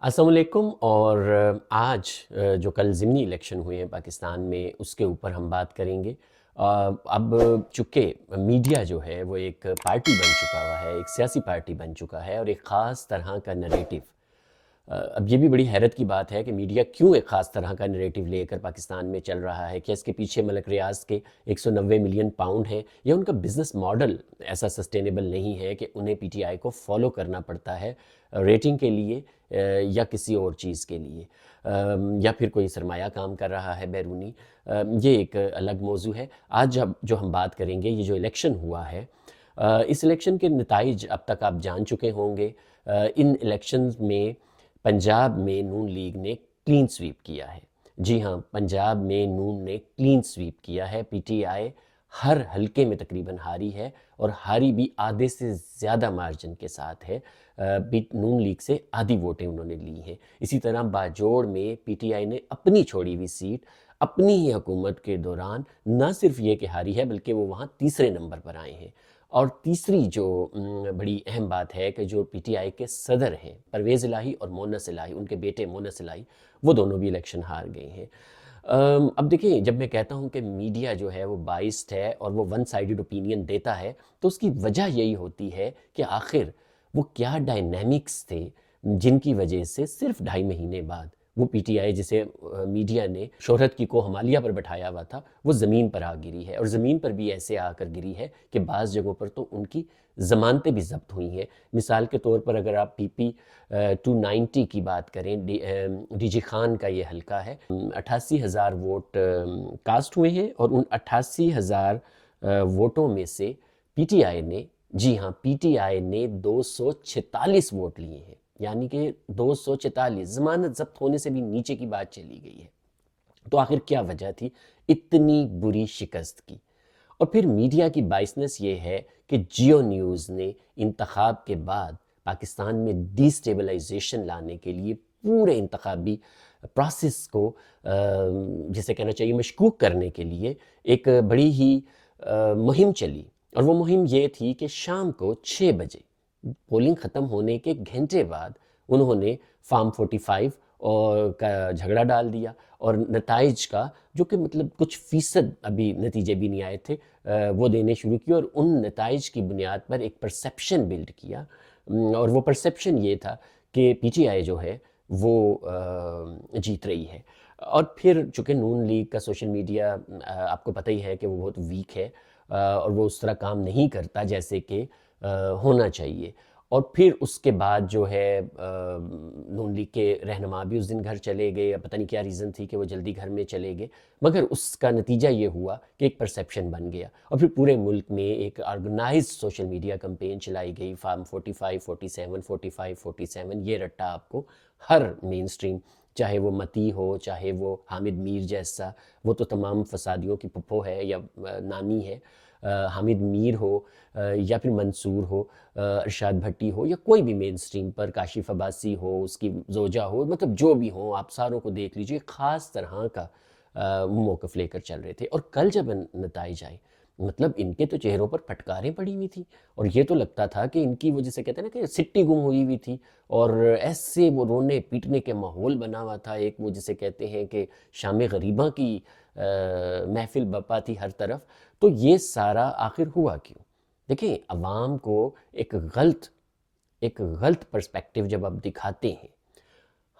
السلام علیکم۔ اور آج جو کل ضمنی الیکشن ہوئے ہیں پاکستان میں، اس کے اوپر ہم بات کریں گے۔ اب چونکہ میڈیا جو ہے وہ ایک پارٹی بن چکا ہوا ہے، ایک سیاسی پارٹی بن چکا ہے، اور ایک خاص طرح کا نریٹو۔ اب یہ بھی بڑی حیرت کی بات ہے کہ میڈیا کیوں ایک خاص طرح کا نریٹو لے کر پاکستان میں چل رہا ہے۔ کیا اس کے پیچھے ملک ریاض کے 190 ملین پاؤنڈ ہیں، یا ان کا بزنس ماڈل ایسا سسٹینیبل نہیں ہے کہ انہیں پی ٹی آئی کو فالو کرنا پڑتا ہے ریٹنگ کے لیے، یا کسی اور چیز کے لیے، یا پھر کوئی سرمایہ کام کر رہا ہے بیرونی۔ یہ ایک الگ موضوع ہے۔ آج جو ہم بات کریں گے، یہ جو الیکشن ہوا ہے، اس الیکشن کے نتائج اب تک آپ جان چکے ہوں گے۔ ان الیکشنز میں پنجاب میں نون لیگ نے کلین سویپ کیا ہے۔ جی ہاں، پنجاب میں نون نے کلین سویپ کیا ہے۔ پی ٹی آئی ہر حلقے میں تقریباً ہاری ہے، اور ہاری بھی آدھے سے زیادہ مارجن کے ساتھ ہے۔ نون لیگ سے آدھی ووٹیں انہوں نے لی ہیں۔ اسی طرح باجوڑ میں پی ٹی آئی نے اپنی چھوڑی ہوئی سیٹ اپنی ہی حکومت کے دوران نہ صرف یہ کہ ہاری ہے، بلکہ وہ وہاں تیسرے نمبر پر آئے ہیں۔ اور تیسری جو بڑی اہم بات ہے کہ جو پی ٹی آئی کے صدر ہیں پرویز الہی اور مونس الہی، ان کے بیٹے مونس الہی، وہ دونوں بھی الیکشن ہار گئے ہیں۔ اب دیکھیں، جب میں کہتا ہوں کہ میڈیا جو ہے وہ بائسڈ ہے اور وہ ون سائیڈڈ اوپینین دیتا ہے، تو اس کی وجہ یہی ہوتی ہے کہ آخر وہ کیا ڈائنامکس تھے جن کی وجہ سے صرف 2.5 مہینے بعد وہ پی ٹی آئی، جسے میڈیا نے شہرت کی کوہ ہمالیہ پر بٹھایا ہوا تھا، وہ زمین پر آ گری ہے۔ اور زمین پر بھی ایسے آ کر گری ہے کہ بعض جگہوں پر تو ان کی ضمانتیں بھی ضبط ہوئی ہیں۔ مثال کے طور پر اگر آپ پی 290 کی بات کریں، ڈی جی خان کا یہ حلقہ ہے، 88,000 ووٹ کاسٹ ہوئے ہیں، اور ان 88,000 ووٹوں میں سے پی ٹی آئی نے، جی ہاں، پی ٹی آئی نے 246 ووٹ لیے ہیں، یعنی کہ 246 ضمانت ضبط ہونے سے بھی نیچے کی بات چلی گئی ہے۔ تو آخر کیا وجہ تھی اتنی بری شکست کی؟ اور پھر میڈیا کی بائسنس یہ ہے کہ جیو نیوز نے انتخاب کے بعد پاکستان میں ڈی سٹیبلائزیشن لانے کے لیے پورے انتخابی پروسیس کو، جسے کہنا چاہیے مشکوک کرنے کے لیے، ایک بڑی ہی مہم چلی۔ اور وہ مہم یہ تھی کہ شام کو 6 بجے پولنگ ختم ہونے کے گھنٹے بعد انہوں نے فارم 45 کا جھگڑا ڈال دیا، اور نتائج کا، جو کہ مطلب کچھ فیصد ابھی نتیجے بھی نہیں آئے تھے، وہ دینے شروع کیے، اور ان نتائج کی بنیاد پر ایک پرسیپشن بلڈ کیا۔ اور وہ پرسیپشن یہ تھا کہ پی ٹی آئی جو ہے وہ جیت رہی ہے۔ اور پھر چونکہ نون لیگ کا سوشل میڈیا آپ کو پتہ ہی ہے کہ وہ بہت ویک ہے، اور وہ اس طرح کام نہیں کرتا جیسے کہ ہونا چاہیے۔ اور پھر اس کے بعد جو ہے نون لیگ کے رہنما بھی اس دن گھر چلے گئے، پتہ نہیں کیا ریزن تھی کہ وہ جلدی گھر میں چلے گئے، مگر اس کا نتیجہ یہ ہوا کہ ایک پرسیپشن بن گیا۔ اور پھر پورے ملک میں ایک آرگنائز سوشل میڈیا کمپین چلائی گئی، فارم 45 47 45 47، یہ رٹا آپ کو ہر مین سٹریم، چاہے وہ متی ہو، چاہے وہ حامد میر جیسا، وہ تو تمام فسادیوں کی پھپھو ہے یا نانی ہے، حامد میر ہو، یا پھر منصور ہو، ارشاد بھٹی ہو، یا کوئی بھی مین سٹریم پر، کاشف عباسی ہو، اس کی زوجہ ہو، مطلب جو بھی ہوں، آپ ساروں کو دیکھ لیجئے، خاص طرح کا موقف لے کر چل رہے تھے۔ اور کل جب نتائج آئے، مطلب ان کے تو چہروں پر پھٹکاریں پڑی ہوئی تھیں، اور یہ تو لگتا تھا کہ ان کی وجہ سے، کہتے ہیں نا کہ سٹی گم ہوئی ہوئی تھی، اور ایسے وہ رونے پیٹنے کے ماحول بنا ہوا تھا، ایک وہ جسے کہتے ہیں کہ شام غریباں کی محفل بپا تھی ہر طرف۔ تو یہ سارا آخر ہوا کیوں؟ دیکھیں، عوام کو ایک غلط پرسپیکٹیو جب آپ دکھاتے ہیں،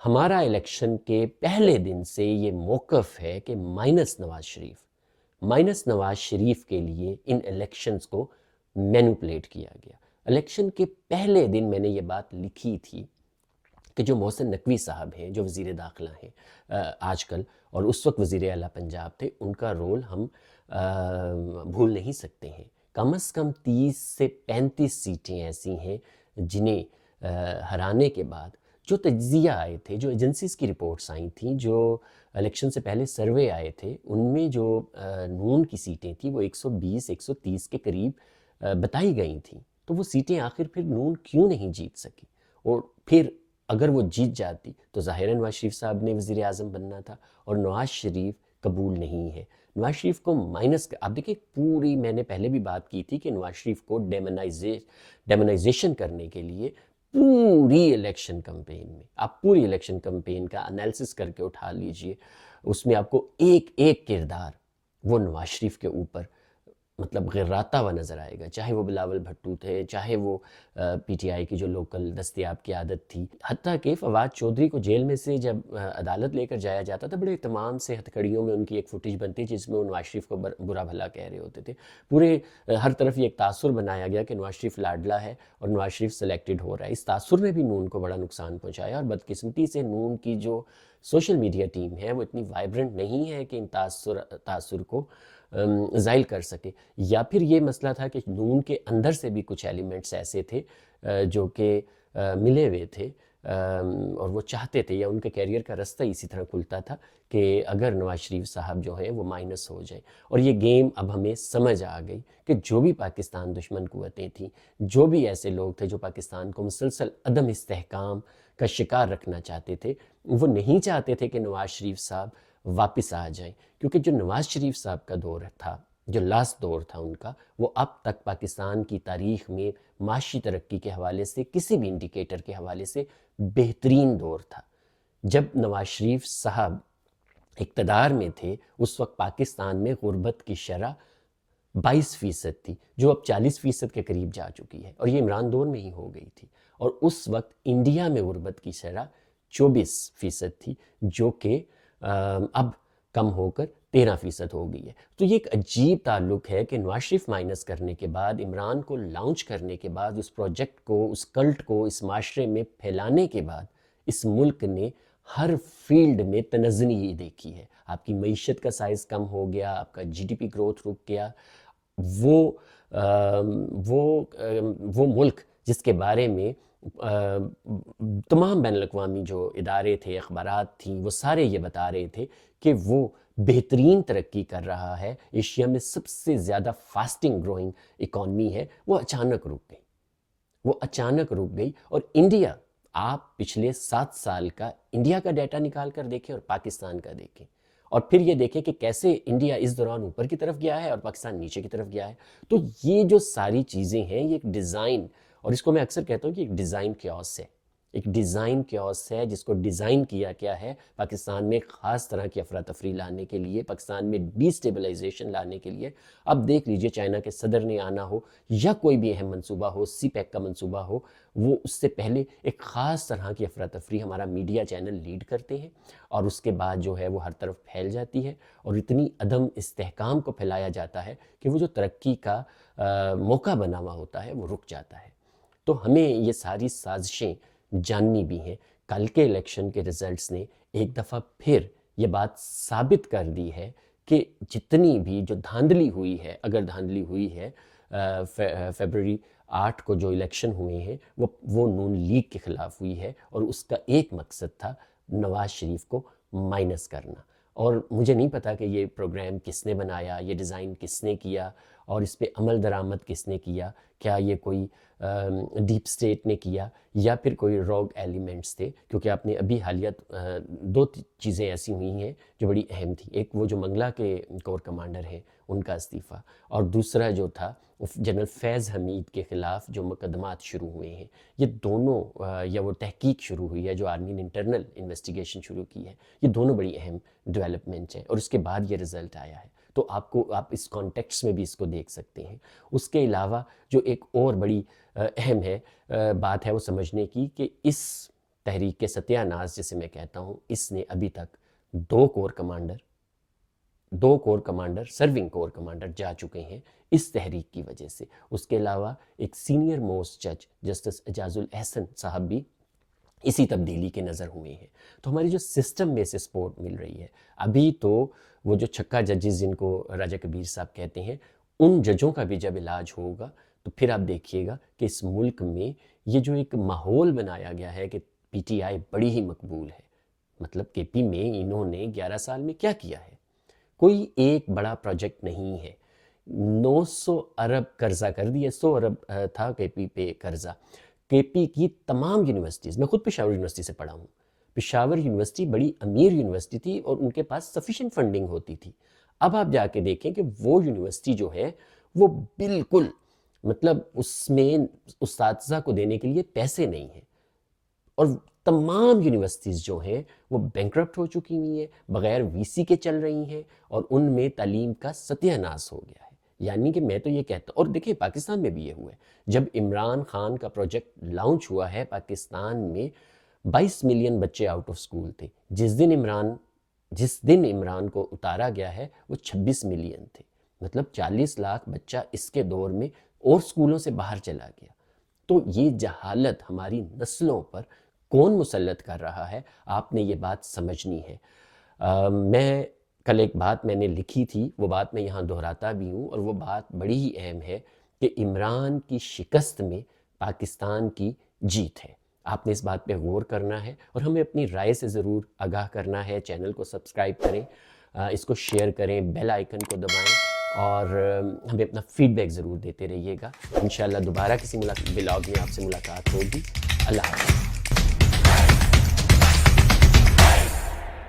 ہمارا الیکشن کے پہلے دن سے یہ موقف ہے کہ مائنس نواز شریف کے لیے ان الیکشنز کو مینوپلیٹ کیا گیا۔ الیکشن کے پہلے دن میں نے یہ بات لکھی تھی کہ جو محسن نقوی صاحب ہیں، جو وزیر داخلہ ہیں آج کل، اور اس وقت وزیر اعلیٰ پنجاب تھے، ان کا رول ہم بھول نہیں سکتے ہیں۔ کم از کم 30 سے 35 سیٹیں ایسی ہیں جنہیں ہرانے کے بعد جو تجزیہ آئے تھے، جو ایجنسیز کی رپورٹس آئی تھیں، جو الیکشن سے پہلے سروے آئے تھے، ان میں جو نون کی سیٹیں تھیں وہ 120 130 کے قریب بتائی گئی تھیں۔ تو وہ سیٹیں آخر پھر نون کیوں نہیں جیت سکی؟ اور پھر اگر وہ جیت جاتی تو ظاہراً نواز شریف صاحب نے وزیر اعظم بننا تھا، اور نواز شریف قبول نہیں ہے۔ نواز شریف کو آپ دیکھیں، پوری میں نے پہلے بھی بات کی تھی کہ نواز شریف کو ڈیمونائزیشن کرنے کے لیے پوری الیکشن کمپین میں، آپ پوری الیکشن کمپین کا انالیسس کر کے اٹھا لیجئے، اس میں آپ کو ایک ایک کردار وہ نواز شریف کے اوپر مطلب غراتا ہوا نظر آئے گا، چاہے وہ بلاول بھٹو تھے، چاہے وہ پی ٹی آئی کی جو لوکل دستیاب قیادت تھی، حتیٰ کہ فواد چودھری کو جیل میں سے جب عدالت لے کر جایا جاتا تھا، بڑے اہتمام سے ہتھ کڑیوں میں ان کی ایک فوٹیج بنتی جس میں وہ نواز شریف کو برا بھلا کہہ رہے ہوتے تھے، پورے ہر طرف یہ ایک تاثر بنایا گیا کہ نواز شریف لاڈلا ہے اور نواز شریف سلیکٹڈ ہو رہا ہے۔ اس تاثر نے بھی نون کو بڑا نقصان پہنچایا، اور بدقسمتی سے نون کی جو سوشل میڈیا ٹیم ہے وہ اتنی وائبرنٹ نہیں ہے کہ ان تاثر کو زائل کر سکے، یا پھر یہ مسئلہ تھا کہ نون کے اندر سے بھی کچھ ایلیمنٹس ایسے تھے جو کہ ملے ہوئے تھے اور وہ چاہتے تھے، یا ان کے کیریئر کا رستہ اسی طرح کھلتا تھا کہ اگر نواز شریف صاحب جو ہیں وہ مائنس ہو جائیں۔ اور یہ گیم اب ہمیں سمجھ آ گئی کہ جو بھی پاکستان دشمن قوتیں تھیں، جو بھی ایسے لوگ تھے جو پاکستان کو مسلسل عدم استحکام کا شکار رکھنا چاہتے تھے، وہ نہیں چاہتے تھے کہ نواز شریف صاحب واپس آ جائیں، کیونکہ جو نواز شریف صاحب کا دور تھا، جو لاسٹ دور تھا ان کا، وہ اب تک پاکستان کی تاریخ میں معاشی ترقی کے حوالے سے کسی بھی انڈیکیٹر کے حوالے سے بہترین دور تھا۔ جب نواز شریف صاحب اقتدار میں تھے اس وقت پاکستان میں غربت کی شرح 22% تھی، جو اب 40% کے قریب جا چکی ہے، اور یہ عمران دور میں ہی ہو گئی تھی۔ اور اس وقت انڈیا میں غربت کی شرح 24% تھی، جو کہ اب کم ہو کر 13% ہو گئی ہے۔ تو یہ ایک عجیب تعلق ہے کہ نواز شریف مائنس کرنے کے بعد، عمران کو لانچ کرنے کے بعد، اس پروجیکٹ کو، اس کلٹ کو اس معاشرے میں پھیلانے کے بعد، اس ملک نے ہر فیلڈ میں تنزلی دیکھی ہے۔ آپ کی معیشت کا سائز کم ہو گیا، آپ کا جی ڈی پی گروتھ رک گیا۔ وہ ملک جس کے بارے میں تمام بین الاقوامی جو ادارے تھے، اخبارات تھیں، وہ سارے یہ بتا رہے تھے کہ وہ بہترین ترقی کر رہا ہے، ایشیا میں سب سے زیادہ فاسٹنگ گروئنگ اکانومی ہے، وہ اچانک رک گئی۔ اور انڈیا، آپ پچھلے 7 سال کا انڈیا کا ڈیٹا نکال کر دیکھیں اور پاکستان کا دیکھیں، اور پھر یہ دیکھیں کہ کیسے انڈیا اس دوران اوپر کی طرف گیا ہے اور پاکستان نیچے کی طرف گیا ہے۔ تو یہ جو ساری چیزیں ہیں، یہ ایک ڈیزائن، اور اس کو میں اکثر کہتا ہوں کہ ایک ڈیزائن کیوس ہے، جس کو ڈیزائن کیا گیا ہے پاکستان میں خاص طرح کی افراتفری لانے کے لیے، پاکستان میں ڈی سٹیبلائزیشن لانے کے لیے۔ اب دیکھ لیجئے چائنا کے صدر نے آنا ہو یا کوئی بھی اہم منصوبہ ہو، سی پیک کا منصوبہ ہو، وہ اس سے پہلے ایک خاص طرح کی افراتفری ہمارا میڈیا چینل لیڈ کرتے ہیں، اور اس کے بعد جو ہے وہ ہر طرف پھیل جاتی ہے، اور اتنی عدم استحکام کو پھیلایا جاتا ہے کہ وہ جو ترقی کا موقع بنا ہوا ہوتا ہے وہ رک جاتا ہے۔ تو ہمیں یہ ساری سازشیں جاننی بھی ہیں۔ کل کے الیکشن کے ریزلٹس نے ایک دفعہ پھر یہ بات ثابت کر دی ہے کہ جتنی بھی جو دھاندلی ہوئی ہے، اگر دھاندلی ہوئی ہے، فیبروری 8 کو جو الیکشن ہوئے ہیں وہ نون لیگ کے خلاف ہوئی ہے، اور اس کا ایک مقصد تھا نواز شریف کو مائنس کرنا۔ اور مجھے نہیں پتا کہ یہ پروگرام کس نے بنایا، یہ ڈیزائن کس نے کیا، اور اس پہ عمل درآمد کس نے کیا، کیا یہ کوئی ڈیپ سٹیٹ نے کیا یا پھر کوئی روگ ایلیمنٹس تھے، کیونکہ آپ نے ابھی حالیہ 2 چیزیں ایسی ہوئی ہیں جو بڑی اہم تھیں۔ ایک وہ جو منگلہ کے کور کمانڈر ہیں ان کا استعفیٰ، اور دوسرا جو تھا جنرل فیض حمید کے خلاف جو مقدمات شروع ہوئے ہیں، یہ دونوں یا وہ تحقیق شروع ہوئی ہے جو آرمی نے انٹرنل انویسٹیگیشن شروع کی ہے، یہ دونوں بڑی اہم ڈیولپمنٹ ہیں، اور اس کے بعد یہ رزلٹ آیا ہے۔ تو آپ اس کانٹیکس میں بھی اس کو دیکھ سکتے ہیں۔ اس کے علاوہ جو ایک اور بڑی اہم بات ہے وہ سمجھنے کی کہ اس تحریک کے ستیہ ناز جسے میں کہتا ہوں، اس نے ابھی تک 2 corps commander serving corps commander جا چکے ہیں اس تحریک کی وجہ سے۔ اس کے علاوہ ایک سینئر موسٹ جج جسٹس اعجاز الاحسن صاحب بھی اسی تبدیلی کے نظر ہوئے ہیں۔ تو ہماری جو سسٹم میں سے سپورٹ مل رہی ہے، ابھی تو وہ جو چھکا ججز جن کو راجہ کبیر صاحب کہتے ہیں، ان ججوں کا بھی جب علاج ہوگا تو پھر آپ دیکھیے گا کہ اس ملک میں یہ جو ایک ماحول بنایا گیا ہے کہ پی ٹی آئی بڑی ہی مقبول ہے، مطلب کے پی میں انہوں نے 11 سال میں کیا کیا ہے؟ کوئی ایک بڑا پروجیکٹ نہیں ہے۔ 900 ارب قرضہ کر دیا، 100 ارب تھا کے پی پہ قرضہ۔ کے پی کی تمام یونیورسٹیز، میں خود پشاور یونیورسٹی سے پڑھا ہوں، پشاور یونیورسٹی بڑی امیر یونیورسٹی تھی اور ان کے پاس سفیشینٹ فنڈنگ ہوتی تھی۔ اب آپ جا کے دیکھیں کہ وہ یونیورسٹی جو ہے وہ بالکل مطلب اس میں اساتذہ کو دینے کے لیے پیسے نہیں ہیں، اور تمام یونیورسٹیز جو ہیں وہ بینکرپٹ ہو چکی ہوئی ہیں، بغیر وی سی کے چل رہی ہیں، اور ان میں تعلیم کا ستیہ ناش ہو گیا ہے۔ یعنی کہ میں تو یہ کہتا ہوں، اور دیکھیں پاکستان میں بھی یہ ہوا ہے، جب عمران خان کا پروجیکٹ لانچ ہوا ہے پاکستان میں 22 ملین بچے آؤٹ آف اسکول تھے، جس دن عمران کو اتارا گیا ہے وہ 26 ملین تھے، مطلب 40 لاکھ بچہ اس کے دور میں اور اسکولوں سے باہر چلا گیا۔ تو یہ جہالت ہماری نسلوں پر کون مسلط کر رہا ہے، آپ نے یہ بات سمجھنی ہے۔ میں کل ایک بات میں نے لکھی تھی، وہ بات میں یہاں دہراتا بھی ہوں، اور وہ بات بڑی ہی اہم ہے کہ عمران کی شکست میں پاکستان کی جیت ہے۔ آپ نے اس بات پہ غور کرنا ہے، اور ہمیں اپنی رائے سے ضرور آگاہ کرنا ہے۔ چینل کو سبسکرائب کریں، اس کو شیئر کریں، بیل آئیکن کو دبائیں، اور ہمیں اپنا فیڈ بیک ضرور دیتے رہیے گا۔ انشاءاللہ دوبارہ کسی بلاگ میں آپ سے ملاقات ہوگی۔ اللہ حافظ۔